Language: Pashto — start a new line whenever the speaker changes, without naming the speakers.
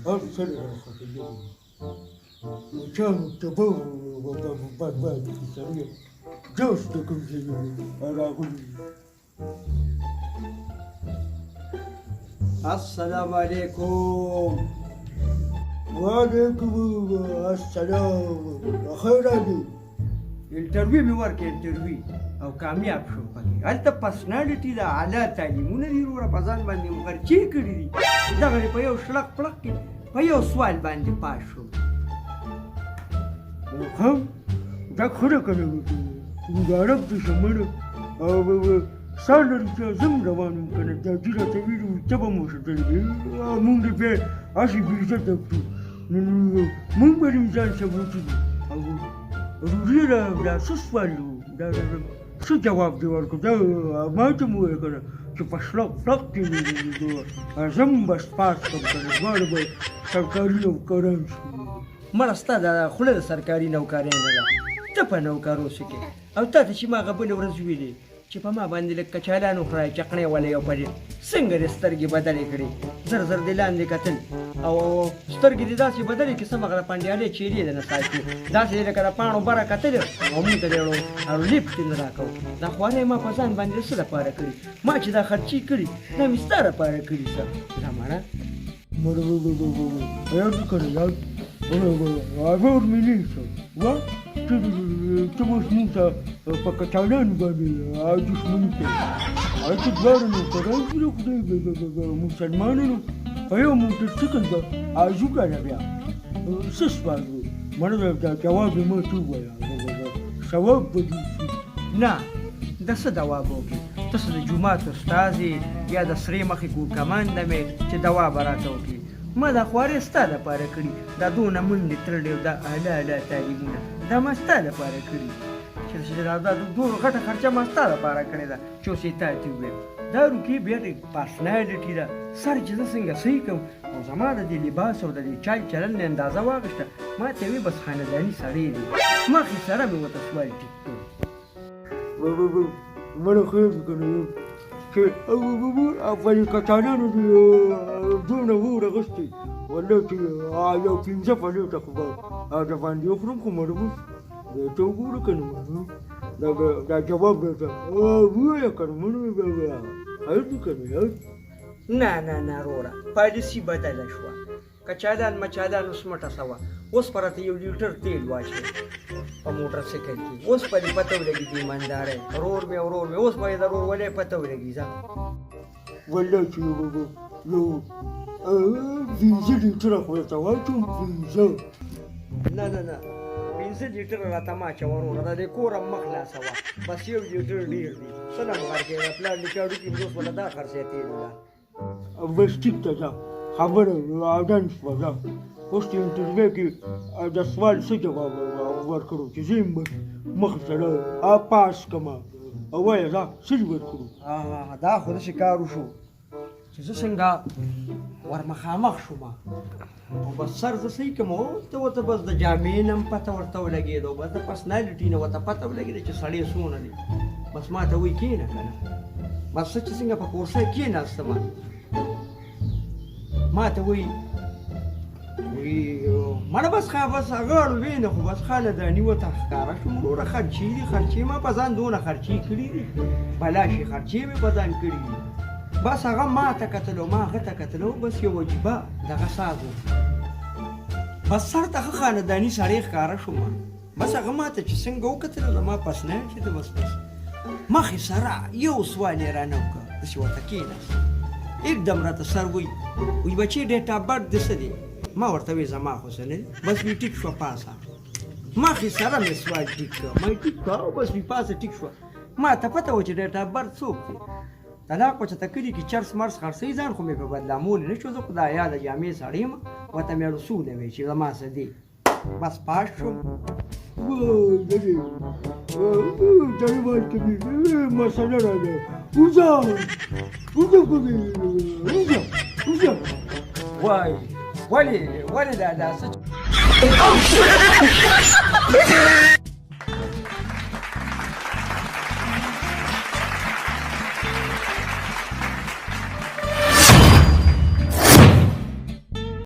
أرسل خطيبه وكانوا تبوا بعد في السريع جوزتكم زي أنا أقول
السلام عليكم.
وعليكم السلام خير عليك
انټرویو مې ورکړ انټرویو او کامیاب شو پکې. هلته پرسنالټي د اعلی تعلیمونه دي وروره په ځان باندې مو خرچې کړي دي. دغه په یو شلق پړق کې په یو سوال باندې پاس شوم.
هم دا خره کنه مبارک دې شمنه او سالري چې زم روانم کنه دا ډیره طویل ته به مو شتل مونږ به اسی بیزه تکو مونږ به ځان ثبوت او روریرا دا سوالو دا څه جواب دی ورکړه دا ما ته مو وکړه چې په شلق فلق کې زم بس پاس کوم کنه غواړم به سرکاري نوکران شم.
مړه ستا د خوله د سرکاري نوکرۍ نه ده. ته په نوکر اوسې کې او تا ته چې ما هغه بلې ورځ ویلې چې په ما باندې لږ کچالان وخورای چقڼې ولې یو پرې څنګه دې سترګې بدلې کړې زر زر دې لاندې کتل او سترګې دې داسې بدلې چې سمه غره پنډیالې چیرې ده نه ساتي داسې لکه د پاڼو بره کتل او موږ ته دې او لیفټ نه راکوو. دا خوارۍ ما په ځان باندې څه لپاره کړي ما چې دا خرچې کړي دا مې ستا لپاره کړي څه دا مانا
یاد کنه یاد اول مینیسو وا چې موږ موږ په کچالان باندې دښمني کوي چې ځوړو نو کوي چې خدای مسلمانانو په یو موټر سایکل دا اجو کنه بیا څه سوال مړ دا جواب مې تو وایي ثواب بدی
نه د څه جواب وکړي تاسو د جومات استاد یا د سرې مخې ګور کمانډه مې چې دوا به راته وکړي ما دا خوارې ستا لپاره کړي دا دونه منډې تړلې او دا اعلی تعلیمونه دا ما ستا لپاره کړي چې دا دونه غټه خرچه ما ستا لپاره کړې ده چې اوس یې تا ته وویل دا روکې بیا د پرسنالټي ده سر چې زه څنګه صحیح کړم او زما د دې لباس او د دې چال چلن مې اندازه واخیسته ما ته ویې بس خانداني سړی دی مخې سره مې ورته سوال ټیک کړ.
مړه خیر کنه چې افغاني کچالانو دونه وره غوښتي والله چې یو پنځه پلیټه خو به د باندې وخورم خو مړه ته وګوره کنه دا جواب راته ووایه کنه مړه هلته کنه
نه وروره پالیسي بدله شوه. کچالان مچالان اوس مټه سوه اوس په راته 1 لیټر تیل واچوي په موټر سایکل کې اوس په دې پته ولګي د ایماندارۍ ورور مې اوس به یې د ورور ولې پته ولګي ځه
والله چې یو 15 لیټره خو ورته واچوم 15
نه 15 لیټره راته ما اچوه وروره د دې کوره مخ خلاصوه بس 1 لیټر ډېر دی څه نه مغر کې د پلار لیکه وړوکي اوس به دا خرڅې تیل ده
بس ټیک ته ځه خبره اودان شوه ځه اوس چې انټرویو کې د سوال څه جواب ورکړو چې زه یې مخې سره پاس کړم او وایه ځه څه دې ورکړو
دا خو داسې کار وشو چې زه څنګه ورمخامخ شوم او بس سر زه صحیح کړم ته ورته بس د جامې نه هم پته ورته ولګېده بس د پرسنالټي نه ورته پته ولګېده چې سړی څونه دی بس ما ته وایي کښېنه که نه بس څه چې څنګه په کورسۍ کښېناستم ما ته وایي مړه بس غاړو وینه خو بس خالداني ورته ښکاره شوم وروره خرچې ما په ځان دونه خرچې کړي دي بلاشي خرچې مې په ځان کړي دي بس هغه ما ته کتل او ما هغه ته کتل بس یو وجیبه دغه ساز و بس سر ته ښه خانداني سړی ښکاره شوم بس هغه ما ته چې څنګه وکتله زما پرسنالټي ده بس مخې سره یو سوال یې رانه وکړه داسې ورته کښېناست एकदम راته سر وایي بچې ډیټ آف برت دې څه دی ما ورته وی زما خو څه نه دی بس وی ټیک شوه پاسه مخې سره مې سوال ټیک کړه ما یې ټیک کړه او بس وی پاسه ټیک شوه ما ته پته وه چې ډیټ آف برت څوک دی طلاق خو چېرته کلي کې چرس مرس خرڅوي ځان خو مې په بدلامولې نه شو زه خو دا یاده جامې سړی یم ورته مې رسوله وی چې زما څه دی بس پاس شوم
جریمال کبھی مسئلہ رہ گیا اوزا کبھی
وای ولې دا